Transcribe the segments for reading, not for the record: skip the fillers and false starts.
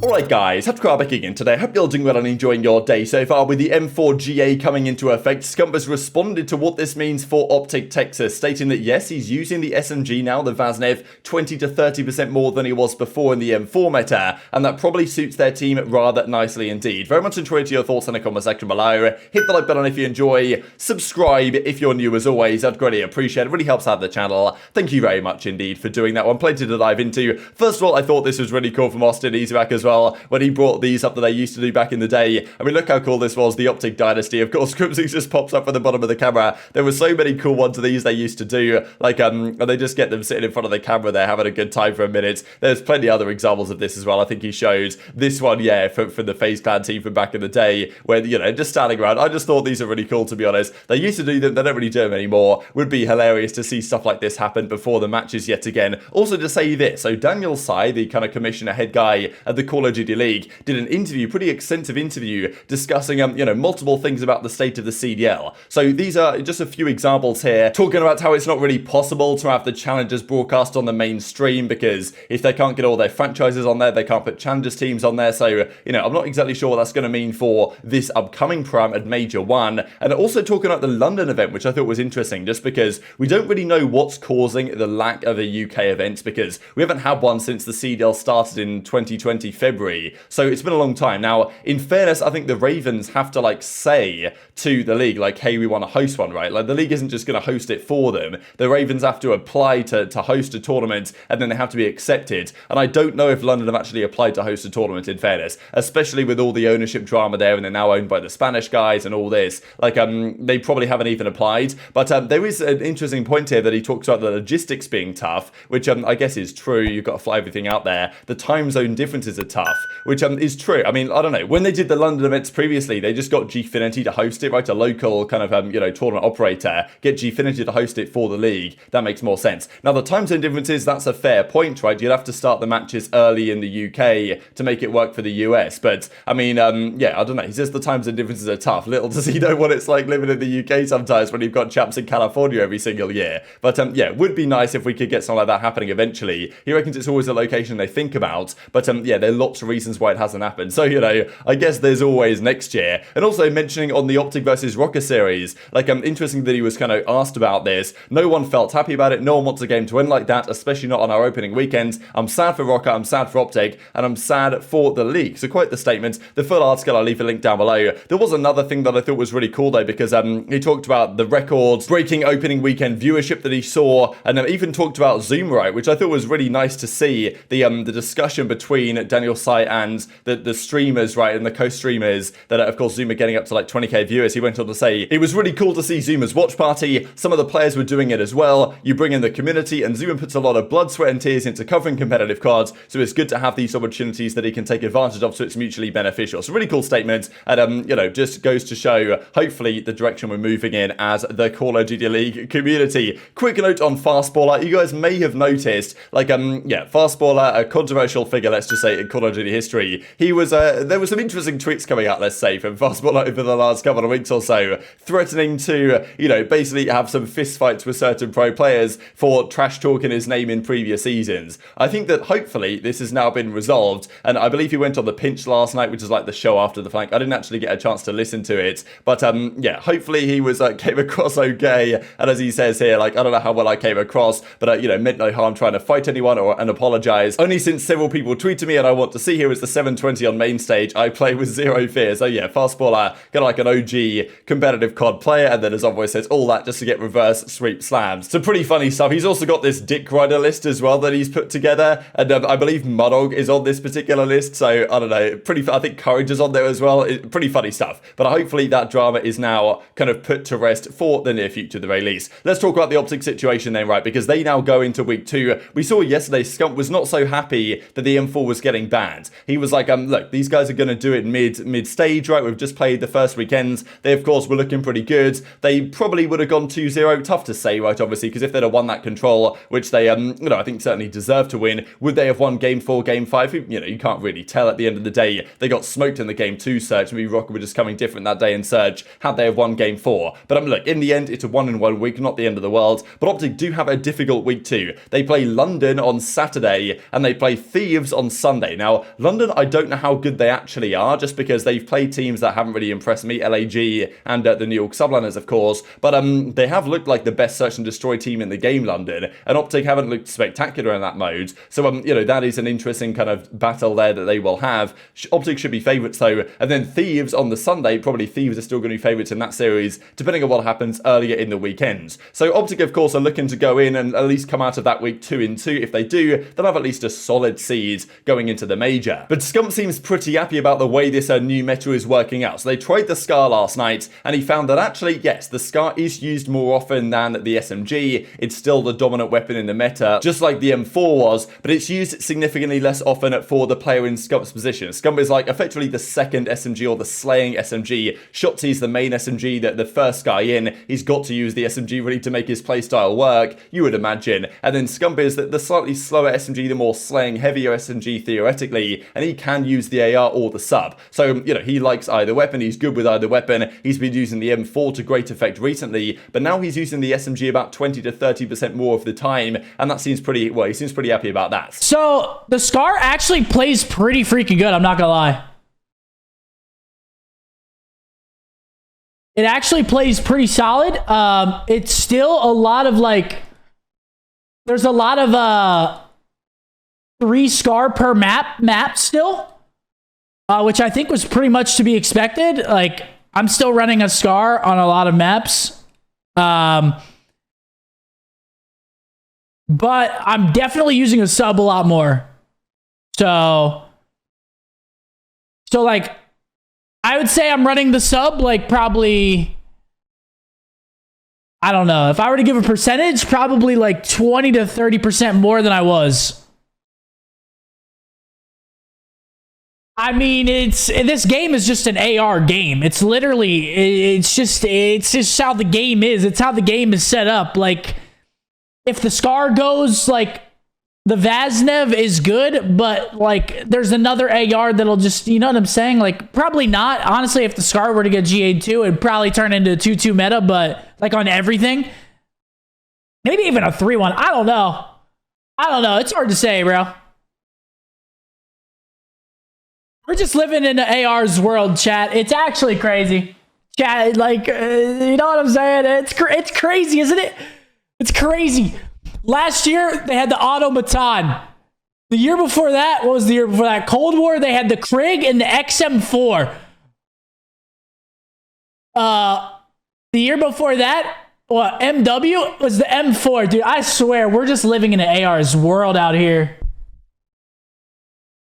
Alright guys, TacticalRab back again today. Hope you're doing well and enjoying your day so far. With the M4 GA coming into effect, Scump has responded to what this means for OpTic Texas, stating that yes, he's using the SMG now, the Vaznev, 20 to 30% more than he was before in the M4 meta, and that probably suits their team rather nicely indeed. Very much enjoyed your thoughts in the comment section below. Hit the like button if you enjoy, subscribe if you're new as always, I'd greatly appreciate it, really helps out the channel. Thank you very much indeed for doing that one. Plenty to dive into. First of all, I thought this was really cool from Austin Easyback as well, when he brought these up that they used to do back in the day. I mean, look how cool this was, the OpTic Dynasty. Of course, Crimson just pops up at the bottom of the camera. There were so many cool ones of these they used to do, like, and they just get them sitting in front of the camera there, having a good time for a minute. There's plenty other examples of this as well. I think he showed this one, yeah, from the FaZe clan team from back in the day, where, you know, just standing around. I just thought these are really cool, to be honest. They used to do them, they don't really do them anymore. Would be hilarious to see stuff like this happen before the matches yet again. Also, to say this, so Daniel Tsai, the kind of commissioner head guy at the Call of Duty League, did an interview, pretty extensive interview, discussing, you know, multiple things about the state of the CDL. So these are just a few examples here, talking about how it's not really possible to have the Challengers broadcast on the main stream, because if they can't get all their franchises on there, they can't put Challengers teams on there. So, you know, I'm not exactly sure what that's going to mean for this upcoming Prime at Major 1. And also talking about the London event, which I thought was interesting, just because we don't really know what's causing the lack of a UK event, because we haven't had one since the CDL started in 2020 February. So it's been a long time. Now, in fairness, I think the Ravens have to, like, say to the league, like, hey, we want to host one, right? Like, the league isn't just going to host it for them. The Ravens have to apply to host a tournament, and then they have to be accepted. And I don't know if London have actually applied to host a tournament, in fairness, especially with all the ownership drama there, and they're now owned by the Spanish guys and all this. Like, they probably haven't even applied. But there is an interesting point here that he talks about the logistics being tough, which I guess is true. You've got to fly everything out there. The time zone differences are tough, which is true. I mean, I don't know. When they did the London events previously, they just got Gfinity to host it, right? A local kind of, you know, tournament operator. Get Gfinity to host it for the league. That makes more sense. Now, the time zone differences, that's a fair point, right? You'd have to start the matches early in the UK to make it work for the US. But, I mean, yeah, I don't know. He says the time zone differences are tough. Little does he know what it's like living in the UK sometimes when you've got chaps in California every single year. But, yeah, it would be nice if we could get something like that happening eventually. He reckons it's always a location they think about. But, yeah, there are lots of reasons why it hasn't happened. So, you know, I guess there's always next year. And also mentioning on the OpTic versus Rokkr series, like, interesting that he was kind of asked about this. No one felt happy about it. No one wants a game to end like that, especially not on our opening weekend. I'm sad for Rokkr, I'm sad for OpTic, and I'm sad for the league. So quite the statement. The full article, I'll leave a link down below. There was another thing that I thought was really cool though, because he talked about the record-breaking opening weekend viewership that he saw, and even talked about Zoom, right, which I thought was really nice to see. The discussion between Daniel Tsai and the streamers, right, and the co-streamers that of course Zoom are getting up to like 20k viewers. He went on to say it was really cool to see Zoomer's watch party. Some of the players were doing it as well. You bring in the community, and Zoomer puts a lot of blood, sweat and tears into covering competitive cards, so it's good to have these opportunities that he can take advantage of, so it's mutually beneficial. So really cool statement, and you know, just goes to show hopefully the direction we're moving in as the Call of Duty League community. Quick note on Fastballer, you guys may have noticed, like yeah, Fastballer, a controversial figure, let's just say, in Call of Duty history. He was there were some interesting tweets coming out, let's say, from Fastballer over the last couple of weeks or so, threatening to, you know, basically have some fist fights with certain pro players for trash talking his name in previous seasons. I think that hopefully this has now been resolved, and I believe he went on the Pinch last night, which is like the show after the flank. I didn't actually get a chance to listen to it, but yeah, hopefully he was came across okay, and as he says here, like, I don't know how well I came across, but you know, meant no harm trying to fight anyone and apologize. Only since several people tweeted me, and I want to see here is the 720 on main stage, I play with zero fear. So yeah, Fastballer, kind of like an OG competitive COD player, and then as Envoy says, all that just to get reverse sweep slams. So pretty funny stuff. He's also got this Dick Rider list as well that he's put together, and I believe Mudog is on this particular list, so I don't know, I think Courage is on there as well. Pretty funny stuff, but hopefully that drama is now kind of put to rest for the near future at the very least. Let's talk about the OpTic situation then, right, because they now go into week 2. We saw yesterday Scump was not so happy that the M4 was getting banned. He was like, look, these guys are going to do it mid-stage, right? We've just played the first weekends. They, of course, were looking pretty good. They probably would have gone 2-0. Tough to say, right, obviously, because if they'd have won that control, which they, you know, I think certainly deserve to win, would they have won Game 4, Game 5? You know, you can't really tell at the end of the day. They got smoked in the Game 2 Surge. Maybe Rokkr were just coming different that day in Surge had they have won Game 4. But look, in the end, it's a 1-in-1 week, not the end of the world. But OpTic do have a difficult week too. They play London on Saturday, and they play Thieves on Sunday. Now, Now, London, I don't know how good they actually are, just because they've played teams that haven't really impressed me, LAG and the New York Subliners, of course, but they have looked like the best search and destroy team in the game, London, and OpTic haven't looked spectacular in that mode, so, you know, that is an interesting kind of battle there that they will have. OpTic should be favourites, though, and then Thieves on the Sunday, probably Thieves are still going to be favourites in that series, depending on what happens earlier in the weekends. So OpTic, of course, are looking to go in and at least come out of that week 2-2. If they do, they'll have at least a solid seed going into the major. But Scump seems pretty happy about the way this new meta is working out. So they tried the Scar last night, and he found that actually, yes, the Scar is used more often than the SMG. It's still the dominant weapon in the meta, just like the M4 was, but it's used significantly less often for the player in Scump's position. Scump is like effectively the second SMG or the slaying SMG. Shotzzy is the main SMG, that the first guy in. He's got to use the SMG really to make his playstyle work, you would imagine. And then Scump is the slightly slower SMG, the more slaying heavier SMG theoretically, and he can use the AR or the sub. So, you know, he likes either weapon, he's good with either weapon. He's been using the M4 to great effect recently, but now he's using the SMG about 20 to 30% more of the time, and that seems pretty, well, he seems pretty happy about that. So, the Scar actually plays pretty freaking good, I'm not gonna lie. It actually plays pretty solid. It's still a lot of like, there's a lot of 3 Scar per map still, which I think was pretty much to be expected. Like, I'm still running a Scar on a lot of maps. But I'm definitely using a sub a lot more. So like, I would say I'm running the sub like probably, I don't know, if I were to give a percentage, probably like 20 to 30% more than I was. I mean, this game is just an AR game. It's literally, it's just how the game is. It's how the game is set up. Like, if the Scar goes, like, the Vaznev is good, but, like, there's another AR that'll just, you know what I'm saying? Like, probably not. Honestly, if the Scar were to get GA'd too, it'd probably turn into a 2-2 meta, but, like, on everything. Maybe even a 3-1. I don't know. It's hard to say, bro. We're just living in the AR's world, chat. It's actually crazy. Chat, like, you know what I'm saying? It's crazy, isn't it? It's crazy. Last year, they had the Automaton. The year before that, what was the year before that? Cold War, they had the Krig and the XM4. The year before that, what, MW was the M4. Dude, I swear, we're just living in an AR's world out here.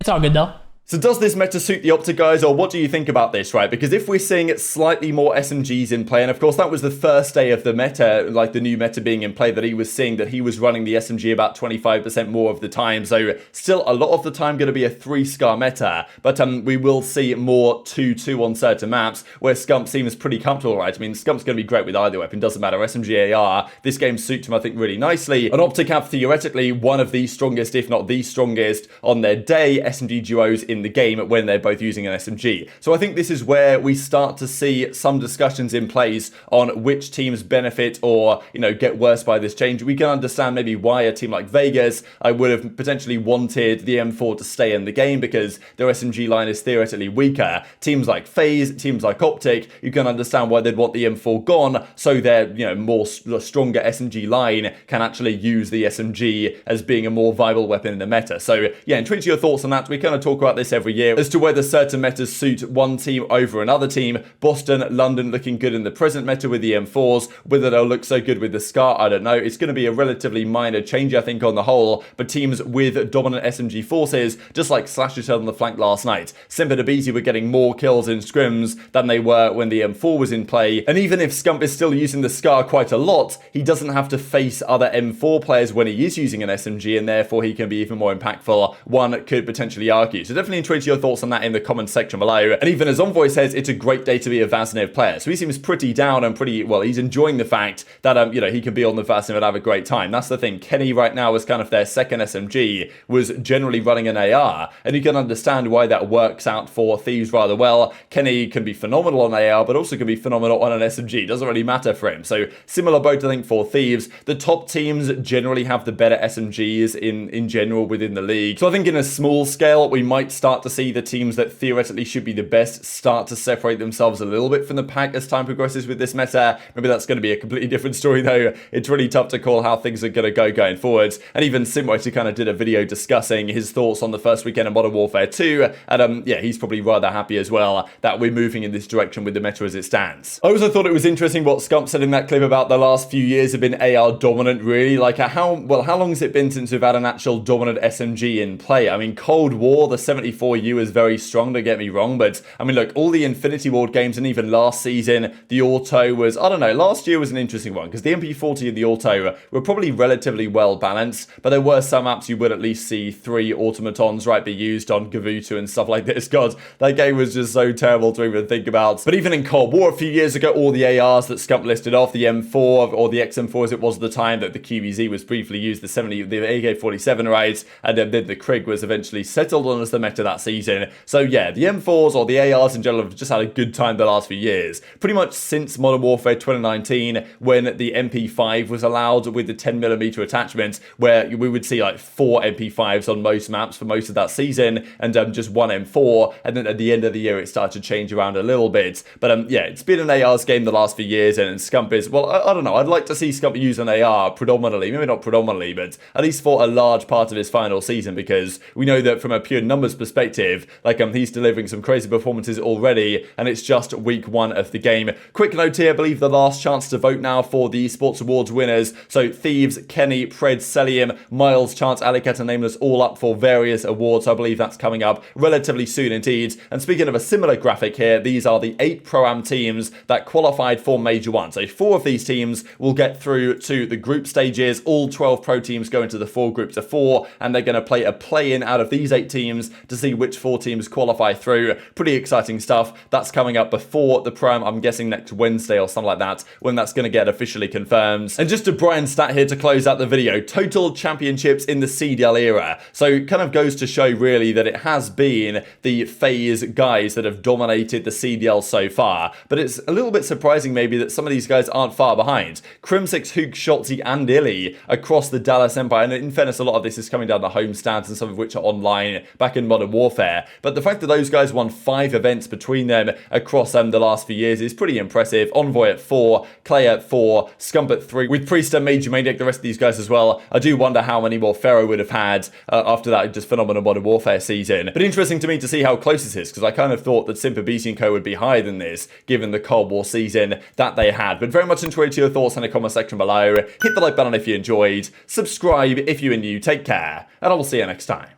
It's all good, though. So does this meta suit the OpTic guys, or what do you think about this, right? Because if we're seeing slightly more SMGs in play, and of course that was the first day of the meta, like the new meta being in play, that he was seeing that he was running the SMG about 25% more of the time. So still a lot of the time going to be a 3-Scar meta, but we will see more 2-2 on certain maps where Scump seems pretty comfortable, right? I mean, Scump's going to be great with either weapon, doesn't matter. SMG AR, this game suits him, I think, really nicely. And OpTic have theoretically one of the strongest, if not the strongest, on their day SMG duos in the game when they're both using an SMG. So I think this is where we start to see some discussions in place on which teams benefit or, you know, get worse by this change. We can understand maybe why a team like Vegas, I would have potentially wanted the M4 to stay in the game because their SMG line is theoretically weaker. Teams like FaZe, teams like OpTic, you can understand why they'd want the M4 gone so their, you know, more stronger SMG line can actually use the SMG as being a more viable weapon in the meta. So yeah, intrigued to your thoughts on that. We kind of talk about this every year as to whether certain metas suit one team over another team. Boston, London looking good in the present meta with the M4s. Whether they'll look so good with the Scar, I don't know. It's going to be a relatively minor change, I think, on the whole, but teams with dominant SMG forces, just like slashed each other on the flank last night. Simp and aBeZy were getting more kills in scrims than they were when the M4 was in play, and even if Scump is still using the Scar quite a lot, he doesn't have to face other M4 players when he is using an SMG, and therefore he can be even more impactful, one could potentially argue. So definitely definitely intrigued your thoughts on that in the comments section below. And even as Envoy says, it's a great day to be a Vaznev player. So he seems pretty down and pretty, well, he's enjoying the fact that, you know, he can be on the Vaznev and have a great time. That's the thing. Kenny right now is kind of their second SMG, was generally running an AR, and you can understand why that works out for Thieves rather well. Kenny can be phenomenal on AR, but also can be phenomenal on an SMG. Doesn't really matter for him. So similar boat, I think, for Thieves. The top teams generally have the better SMGs in general within the league. So I think in a small scale, we might start to see the teams that theoretically should be the best start to separate themselves a little bit from the pack as time progresses with this meta. Maybe that's going to be a completely different story though. It's really tough to call how things are going to go going forwards. And even Simp kind of did a video discussing his thoughts on the first weekend of Modern Warfare 2. And yeah, he's probably rather happy as well that we're moving in this direction with the meta as it stands. I also thought it was interesting what Scump said in that clip about the last few years have been AR dominant, really. Like how long has it been since we've had an actual dominant SMG in play? I mean, Cold War, the 74U is very strong, don't get me wrong, but I mean, look, all the Infinity Ward games and even last season, the auto was, I don't know, last year was an interesting one because the MP40 and the auto were probably relatively well balanced, but there were some maps you would at least see 3 automatons, right, be used on Gavutu and stuff like this. God, that game was just so terrible to even think about. But even in Cold War a few years ago, all the ARs that Scump listed off, the M4 or the XM4 as it was at the time that the QBZ was briefly used, the AK-47, right, and then the Krig was eventually settled on as the meta that season. So yeah, the M4s or the ARs in general have just had a good time the last few years. Pretty much since Modern Warfare 2019, when the MP5 was allowed with the 10mm attachment, where we would see like 4 MP5s on most maps for most of that season, and just 1 M4, and then at the end of the year it started to change around a little bit. But yeah, it's been an ARs game the last few years, and Scump is, well, I don't know, I'd like to see Scump use an AR predominantly, maybe not predominantly, but at least for a large part of his final season, because we know that from a pure numbers perspective, like he's delivering some crazy performances already, and it's just week 1 of the game. Quick note here, I believe the last chance to vote now for the Esports Awards winners. So Thieves, Kenny, Pred, Cellium, Miles, Chance, Alicat, and Nameless all up for various awards. I believe that's coming up relatively soon indeed. And speaking of a similar graphic here, these are the 8 Pro-Am teams that qualified for Major 1. So 4 of these teams will get through to the group stages. All 12 pro teams go into the 4 groups of 4, and they're going to play a play-in out of these 8 teams to see which 4 teams qualify through. Pretty exciting stuff. That's coming up before the Pro-Am, I'm guessing next Wednesday or something like that, when that's going to get officially confirmed. And just a Brian stat here to close out the video. Total championships in the CDL era. So kind of goes to show really that it has been the FaZe guys that have dominated the CDL so far. But it's a little bit surprising maybe that some of these guys aren't far behind. Crim6, Huke, Shotzzy, and iLLeY across the Dallas Empire. And in fairness, a lot of this is coming down the home stands, and some of which are online back in Modern Warfare. But the fact that those guys won 5 events between them across the last few years is pretty impressive. Envoy at 4, Clay at 4, Scump at 3, with Priest and Major Maniac, the rest of these guys as well. I do wonder how many more Pharaoh would have had after that just phenomenal Modern Warfare season. But interesting to me to see how close this is, because I kind of thought that Simp, aBeZy and Co would be higher than this, given the Cold War season that they had. But very much enjoyed your thoughts in the comment section below. Hit the like button if you enjoyed, subscribe if you are new, take care, and I will see you next time.